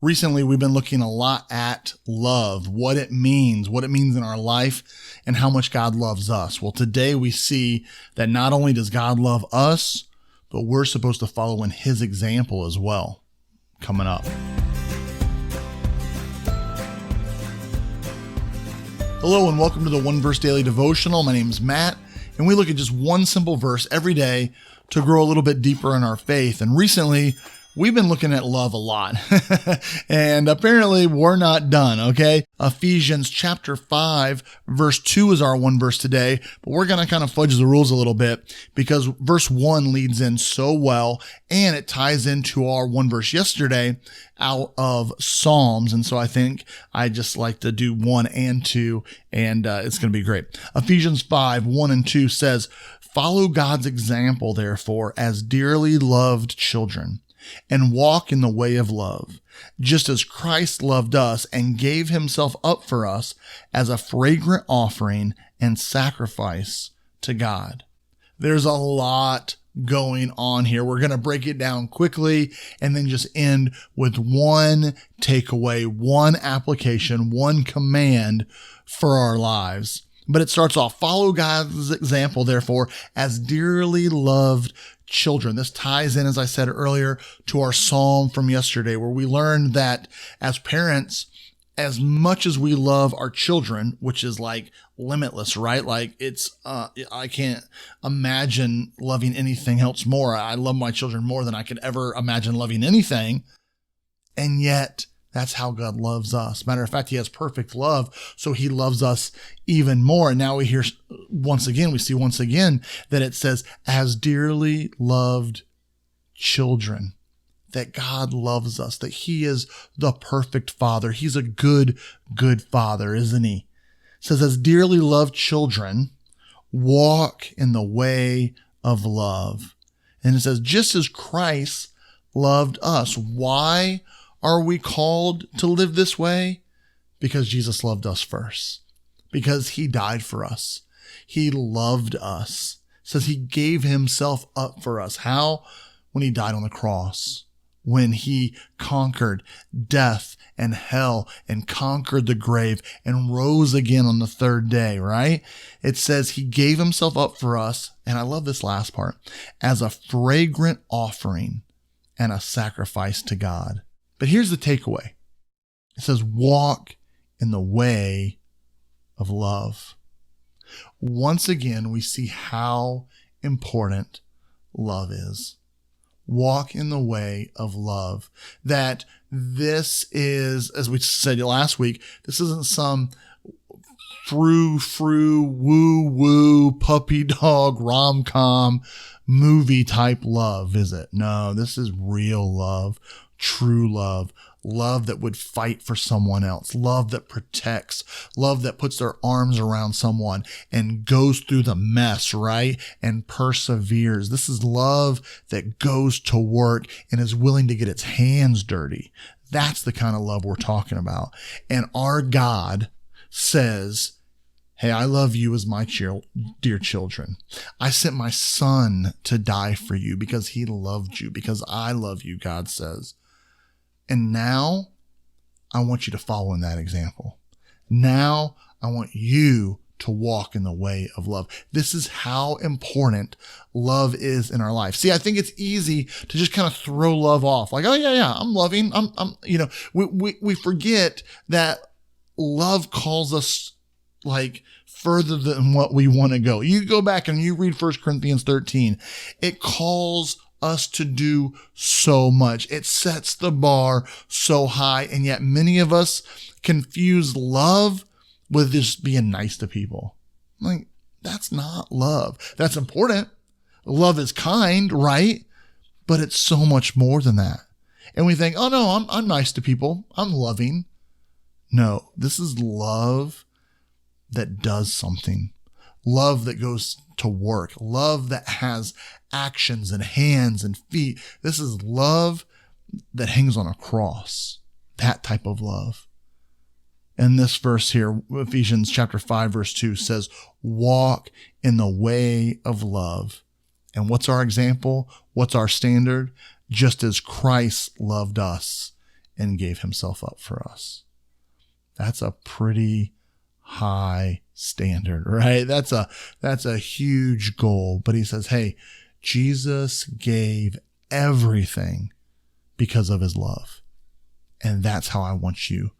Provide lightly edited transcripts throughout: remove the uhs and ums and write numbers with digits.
Recently, we've been looking a lot at love, what it means in our life, and how much God loves us. Well, today we see that not only does God love us, but we're supposed to follow in His example as well. Coming up. Hello and welcome to the One Verse Daily Devotional. My name is Matt, and we look at just one simple verse every day to grow a little bit deeper in our faith. And recently, we've been looking at love a lot, and apparently we're not done, okay? Ephesians chapter 5, verse 2 is our one verse today, but we're going to kind of fudge the rules a little bit because verse 1 leads in so well, and it ties into our one verse yesterday out of Psalms, and so I think I just like to do 1 and 2, and it's going to be great. Ephesians 5, 1 and 2 says, "Follow God's example, therefore, as dearly loved children, and walk in the way of love, just as Christ loved us and gave himself up for us as a fragrant offering and sacrifice to God." There's a lot going on here. We're going to break it down quickly and then just end with one takeaway, one application, one command for our lives. But it starts off, follow God's example, therefore, as dearly loved children. This ties in, as I said earlier, to our psalm from yesterday, where we learned that as parents, as much as we love our children, which is like limitless, right? Like it's, I can't imagine loving anything else more. I love my children more than I could ever imagine loving anything. And yet, that's how God loves us. Matter of fact, He has perfect love, so He loves us even more. And now we see once again that it says, as dearly loved children, that God loves us, that He is the perfect Father. He's a good Father, isn't He? It says, as dearly loved children, walk in the way of love. And it says, just as Christ loved us. Why are we called to live this way? Because Jesus loved us first. Because He died for us. He loved us. It says He gave Himself up for us. How? When He died on the cross. When He conquered death and hell and conquered the grave and rose again on the third day, right? It says He gave Himself up for us, and I love this last part, as a fragrant offering and a sacrifice to God. But here's the takeaway. It says, walk in the way of love. Once again, we see how important love is. Walk in the way of love. That this is, as we said last week, this isn't some frou-frou, woo-woo, puppy dog, rom-com, movie type love, is it? No, this is real love. True love, love that would fight for someone else, love that protects, love that puts their arms around someone and goes through the mess, right? And perseveres. This is love that goes to work and is willing to get its hands dirty. That's the kind of love we're talking about. And our God says, hey, I love you as my dear children. I sent my Son to die for you because He loved you, because I love you, God says. And now I want you to follow in that example. Now I want you to walk in the way of love. This is how important love is in our life. See, I think it's easy to just kind of throw love off. Like, oh yeah, I'm loving. We forget that love calls us like further than what we want to go. You go back and you read 1 Corinthians 13. It calls us to do so much. It sets the bar so high, and yet many of us confuse love with just being nice to people. Like, that's not love. That's important. Love is kind, right? But it's so much more than that. And we think, oh no, I'm nice to people. I'm loving. No, this is love that does something. Love that goes to work. Love that has actions and hands and feet. This is love that hangs on a cross. That type of love. And this verse here, Ephesians chapter 5, verse 2 says, walk in the way of love. And what's our example? What's our standard? Just as Christ loved us and gave himself up for us. That's a pretty high standard, right? That's a huge goal. But he says, hey, Jesus gave everything because of his love. And that's how I want you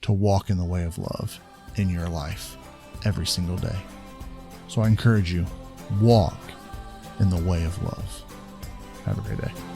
to walk in the way of love in your life every single day. So I encourage you, walk in the way of love. Have a great day.